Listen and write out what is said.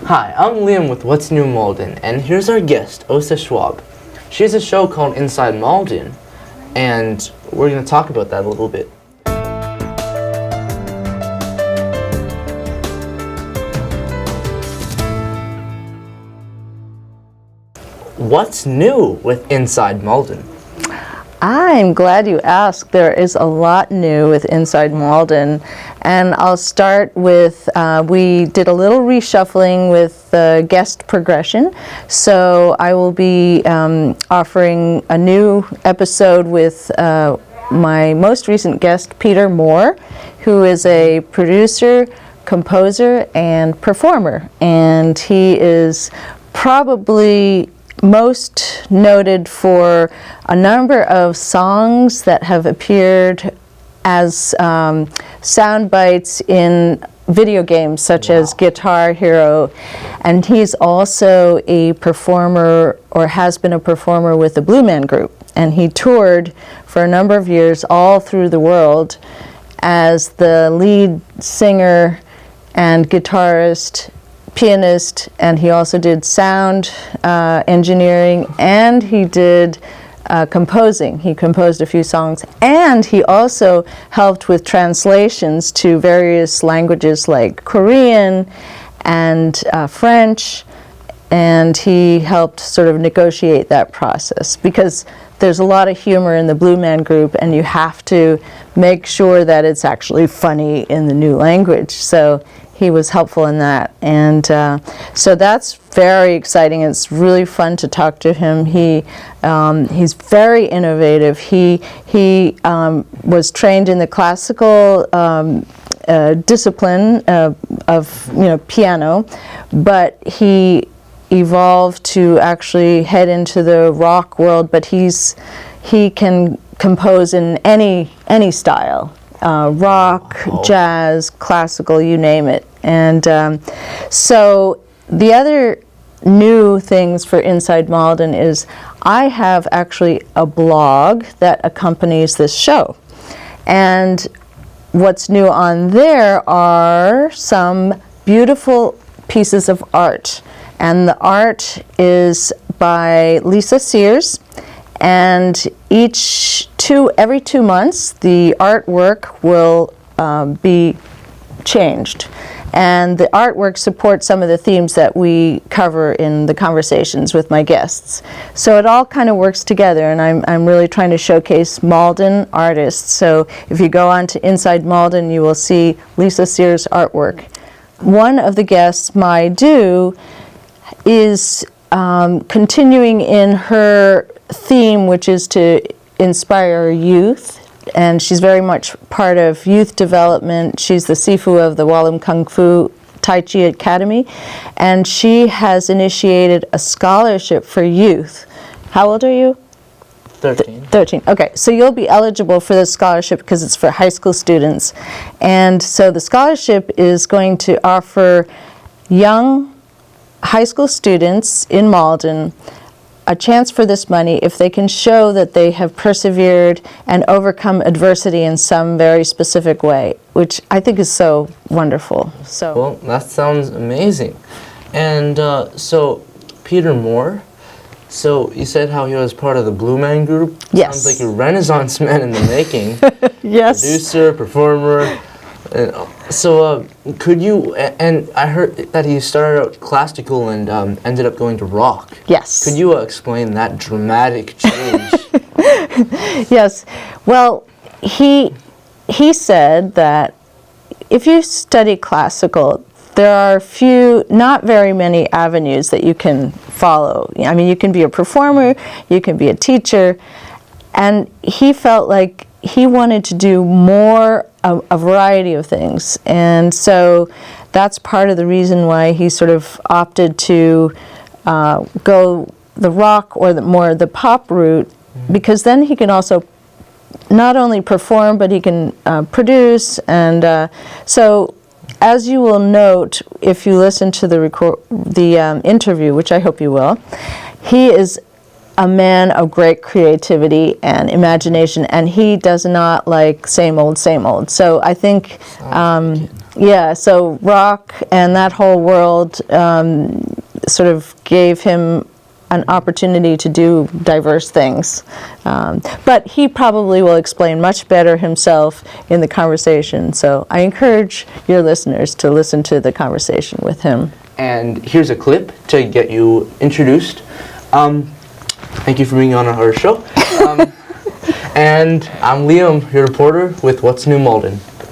Hi, I'm Liam with What's New Malden, and here's our guest, Osa Schwab. She has a show called Inside Malden, and we're going to talk about that a little bit. What's new with Inside Malden? I'm glad you asked. There is a lot new with Inside Malden, and I'll start with, we did a little reshuffling with the guest progression, so I will be offering a new episode with my most recent guest, Peter Moore, who is a producer, composer, and performer, and he is probably most noted for a number of songs that have appeared as sound bites in video games such as Guitar Hero, and he's also a performer, or has been a performer, with the Blue Man Group, and he toured for a number of years all through the world as the lead singer and guitarist, pianist, and he also did sound engineering, and he did composing. He composed a few songs, and he also helped with translations to various languages like Korean and French, and he helped sort of negotiate that process, because there's a lot of humor in the Blue Man Group, and you have to make sure that it's actually funny in the new language. So he was helpful in that, and so that's very exciting. It's really fun to talk to him. He's very innovative. He was trained in the classical discipline of piano, but he evolved to actually head into the rock world. But he can compose in any style. Rock, jazz, classical, you name it. And so the other new things for Inside Malden is I have actually a blog that accompanies this show. And what's new on there are some beautiful pieces of art. And the art is by Lisa Sears, and every 2 months the artwork will be changed, and the artwork supports some of the themes that we cover in the conversations with my guests. So it all kind of works together, and I'm really trying to showcase Malden artists. So if you go on to Inside Malden, you will see Lisa Sears' artwork. One of the guests, Mai Du, is continuing in her theme, which is to inspire youth, and she's very much part of youth development. She's the Sifu of the Wallum Kung Fu Tai Chi Academy, and she has initiated a scholarship for youth. How old are you? 13. 13. Okay, so you'll be eligible for this scholarship because it's for high school students. And so the scholarship is going to offer young high school students in Malden a chance for this money if they can show that they have persevered and overcome adversity in some very specific way, which I think is so wonderful. So, well, that sounds amazing. And so, Peter Moore, so you said how he was part of the Blue Man Group? Yes. Sounds like a Renaissance man in the making. yes. Producer, performer. So could you, and I heard that he started out classical and ended up going to rock. Yes. Could you explain that dramatic change? Yes. Well, he said that if you study classical, there are not very many avenues that you can follow. I mean, you can be a performer, you can be a teacher, and he felt like he wanted to do a variety of things. And so that's part of the reason why he sort of opted to go the rock or the pop route, because then he can also not only perform, but he can produce. And so, as you will note if you listen to the interview, which I hope you will, he is a man of great creativity and imagination, and he does not like same old, same old. So I think, Yeah, so rock and that whole world sort of gave him an opportunity to do diverse things. But he probably will explain much better himself in the conversation. So I encourage your listeners to listen to the conversation with him. And here's a clip to get you introduced. Thank you for being on our show. And I'm Liam, your reporter with What's New Malden.